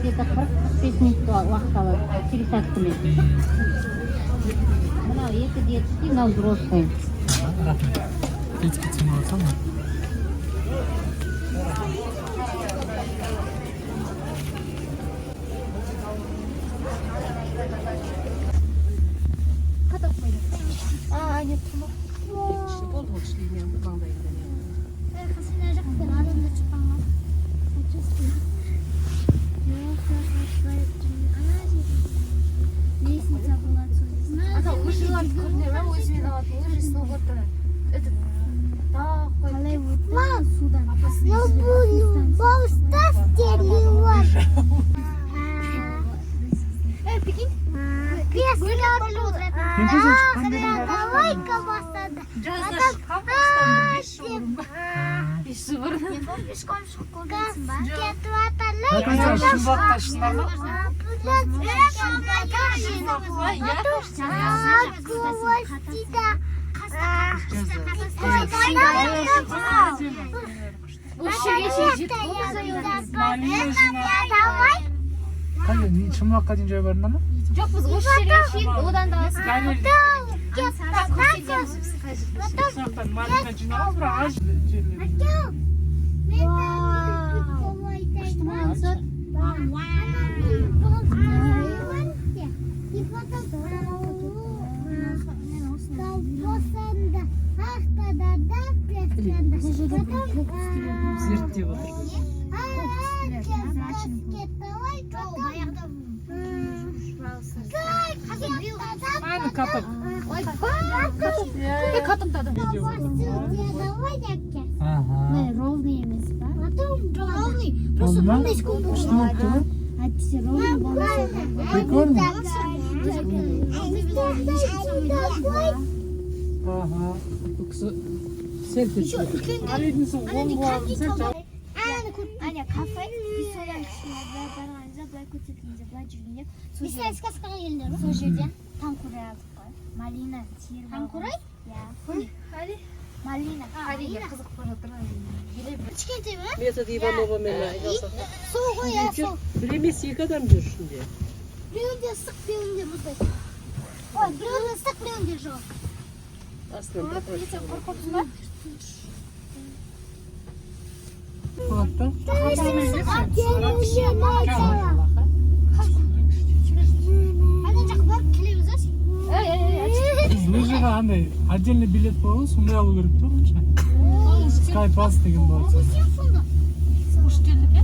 где-то 45 минут уақыт алады. Пересадкамен. Мынау екі детский, мынау взрослый. Детский цена алсам ба? Нет, болды ғой кішілігінен маңдайында не. Қасына жақпен адамды шықпаңға. Лестница была отсюда. Ата лыжыларды көріне ма өзімен алатын лыжи сноубордтан. Этот тақ қойып. Қалай өтті судан. Бауста стерлиуар. Прикинь? Песня полет. Давай-ка бастады. Жазда қамыстан бір 5 жылым ба? 5 жыл бұрын. Пешком шығып көргенсің ба? Кетіп атарлы. Шынбаққа шынар ма? Қандай, шымбаққа дейін жай барында ма? Жоқ, біз осы жерге шейін одан да асып. Сұрақтан малина жиналыз, бірақ аз жерлер. Зерттеп отыр. Айны катып. Қатымтадым. Ровный емес па? Ровный. Болды ма? Күшті болып тұр. Әйтпесе ровный болмаса. Прикольно. Бұл кісі селфи түсіреді. Алидіңсі оң бұлағын сәл жауып. Аня, кафе, біз содан кішкене барғанымызда былай көтерткенде былай жүргенде сол жерден танкурай алдық қой. Малина теріп Танкурай? Иә. Малина. Әрине қызық болып жатыр. Кішкентай ма? Метод Ивановамен айналысақ. Сол ғой, иә, сол. Бір емес екі адам жүр ішінде. Біреуінде ыстық, біреуінде мұздай. Ой, біреуінде ыстық, біреуінде жоқ. Астынан да қойшы. Қорқыпсың ба? Болады да? Ана жақ барып келеміз, а? Біз лыжыға андай отдельный билет болады, сондай алу керек та онша. Скайпас деген болады. Қош келдік, е?